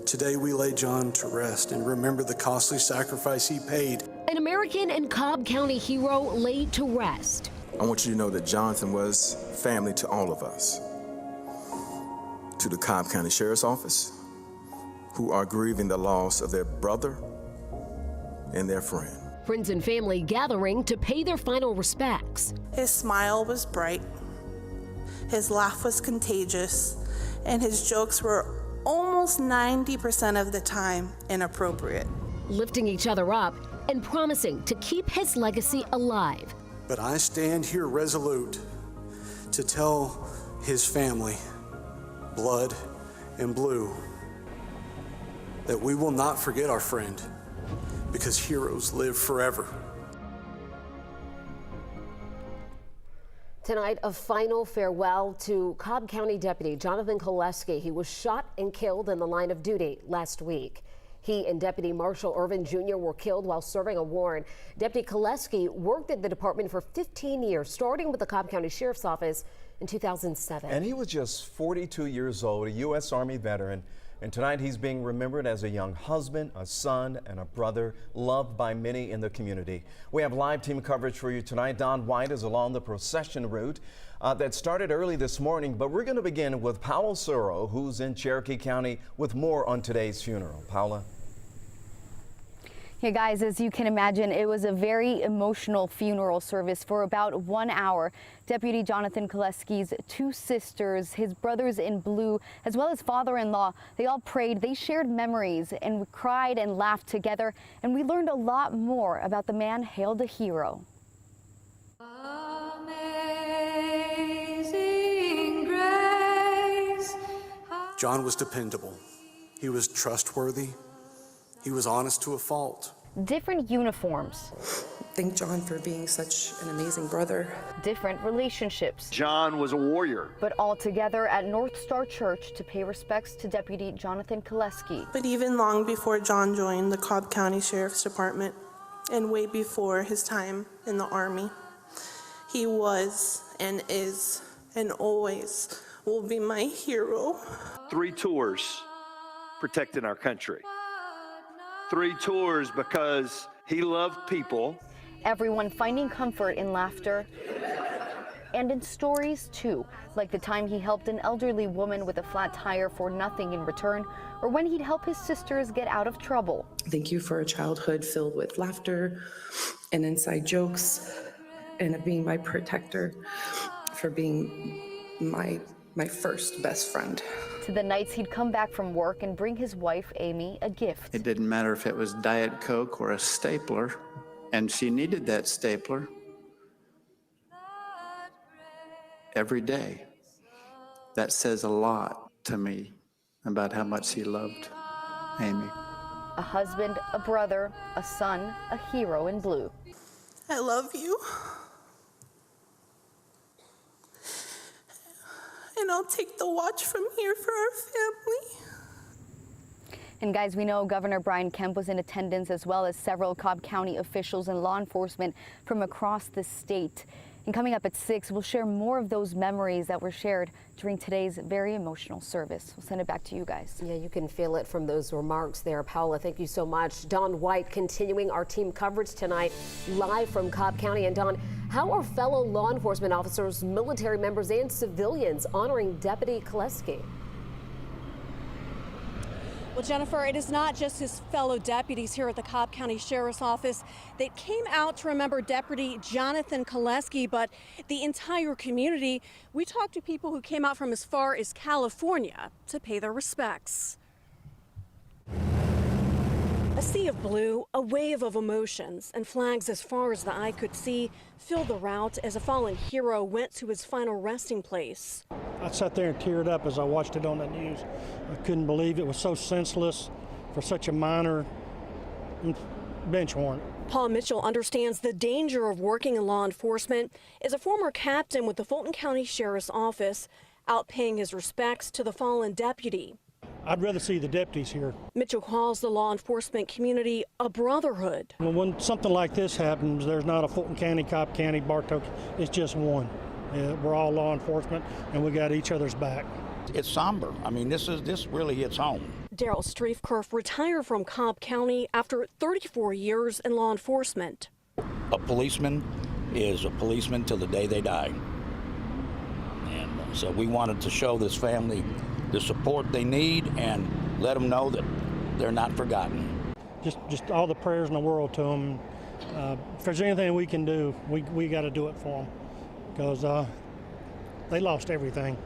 Today we lay John to rest and remember the costly sacrifice he paid. An American and Cobb County hero laid to rest. I want you to know that Jonathan was family to all of us. To the Cobb County Sheriff's Office, who are grieving the loss of their brother and their friend. Friends and family gathering to pay their final respects. His smile was bright, his laugh was contagious, and his jokes were almost 90% of the time inappropriate. Lifting each other up and promising to keep his legacy alive. But I stand here resolute to tell his family, blood and blue, that we will not forget our friend, because heroes live forever. Tonight, a final farewell to Cobb County Deputy Jonathan Koleski. He was shot and killed in the line of duty last week. He and Deputy Marshall Irvin Jr. were killed while serving a warrant. Deputy Koleski worked at the department for 15 years, starting with the Cobb County Sheriff's Office in 2007. And he was just 42 years old, a U.S. Army veteran. And tonight he's being remembered as a young husband, a son, and a brother, loved by many in the community. We have live team coverage for you tonight. Don White is along the procession route that started early this morning, but we're going to begin with Paula Suro, who's in Cherokee County, with more on today's funeral. Paula. Hey guys, as you can imagine, it was a very emotional funeral service for about 1 hour. Deputy Jonathan Koleski's two sisters, his brothers in blue, as well as father-in-law, they all prayed, they shared memories and cried and laughed together. And we learned a lot more about the man hailed a hero. Amazing grace. John was dependable. He was trustworthy. He was honest to a fault. Different uniforms. Thank John for being such an amazing brother. Different relationships. John was a warrior. But all together at North Star Church to pay respects to Deputy Jonathan Koleski. But even long before John joined the Cobb County Sheriff's Department, and way before his time in the Army, he was and is and always will be my hero. 3 tours protecting our country. 3 tours because he loved people. Everyone finding comfort in laughter and in stories too, like the time he helped an elderly woman with a flat tire for nothing in return, or when he'd help his sisters get out of trouble. Thank you for a childhood filled with laughter and inside jokes, and being my protector, for being my first best friend. To the nights he'd come back from work and bring his wife, Amy, a gift. It didn't matter if it was Diet Coke or a stapler, and she needed that stapler every day. That says a lot to me about how much he loved Amy. A husband, a brother, a son, a hero in blue. I love you. And I'll take the watch from here for our family. And guys, we know Governor Brian Kemp was in attendance, as well as several Cobb County officials and law enforcement from across the state. And coming up at 6, we'll share more of those memories that were shared during today's very emotional service. We'll send it back to you guys. Yeah, you can feel it from those remarks there, Paula. Thank you so much. Don White continuing our team coverage tonight live from Cobb County. And Don, how are fellow law enforcement officers, military members, and civilians honoring Deputy Koleski? Well, Jennifer, it is not just his fellow deputies here at the Cobb County Sheriff's Office that came out to remember Deputy Jonathan Koleski, but the entire community. We talked to people who came out from as far as California to pay their respects. A sea of blue, a wave of emotions, and flags as far as the eye could see filled the route as a fallen hero went to his final resting place. I sat there and teared up as I watched it on the news. I couldn't believe it was so senseless for such a minor bench warrant. Paul Mitchell understands the danger of working in law enforcement. As a former captain with the Fulton County Sheriff's Office, out paying his respects to the fallen deputy. I'd rather see the deputies here. Mitchell calls the law enforcement community a brotherhood. When something like this happens, there's not a Fulton County, Cobb County, Bartow, it's just one. We're all law enforcement, and we got each other's back. It's somber. I mean, this really hits home. Daryl Streifkerf retired from Cobb County after 34 years in law enforcement. A policeman is a policeman till the day they die. And so we wanted to show this family the support they need and let them know that they're not forgotten. Just all the prayers in the world to them. If there's anything we can do, we got to do it for them, because they lost everything.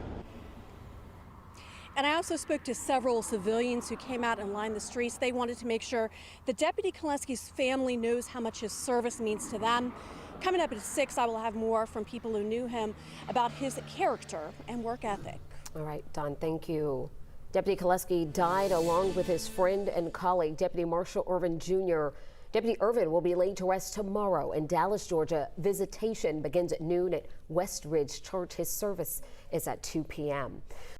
And I also spoke to several civilians who came out and lined the streets. They wanted to make sure that Deputy Koleski's family knows how much his service means to them. Coming up at 6, I will have more from people who knew him about his character and work ethic. All right, Don, thank you. Deputy Koleski died along with his friend and colleague, Deputy Marshall Irvin Jr. Deputy Irvin will be laid to rest tomorrow in Dallas, Georgia. Visitation begins at noon at West Ridge Church. His service is at 2 p.m.